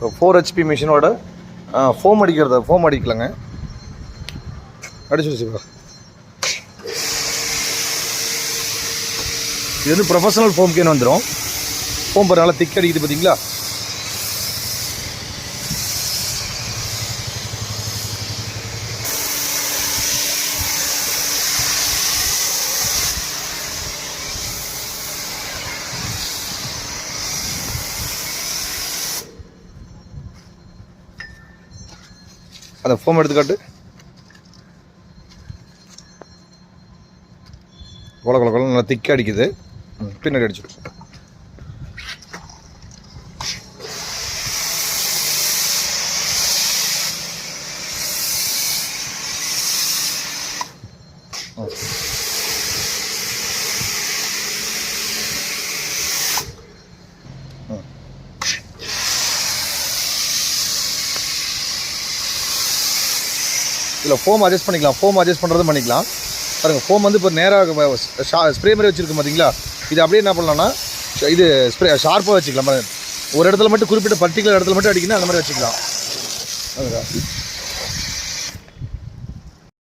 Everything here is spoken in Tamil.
4 HP மிஷினோட ஃபோம் அடிக்கலாங்க. அடிச்சு வச்சுக்கோ. இது வந்து ப்ரொஃபஷனல் ஃபோம் கேன் வந்துடும். ஃபோம் பாரு நல்லா திக் அடிக்குது பார்த்தீங்களா? அந்த ஃபோம் எடுத்துக்காட்டு. கொல கொல கொல நல்லா திக்காக அடிக்குது. பின்னாடி அடிச்சுடும். இதில் ஃபோம் அட்ஜஸ்ட் பண்ணிக்கலாம். ஃபோம் அட்ஜஸ்ட் பண்ணுறதும் பண்ணிக்கலாம். பாருங்கள், ஃபோம் வந்து இப்போ நேராக ஸ்ப்ரே மாதிரி வச்சுருக்கோம் பார்த்தீங்களா? இது அப்படியே என்ன பண்ணலாம்னா இது ஷார்ப்பாக வச்சுக்கலாம். ஒரு இடத்துல மட்டும் குறிப்பிட்ட பர்டிகுலர் இடத்துல மட்டும் அடிக்கணும், அந்த மாதிரி வச்சுக்கலாம். அதுதான்.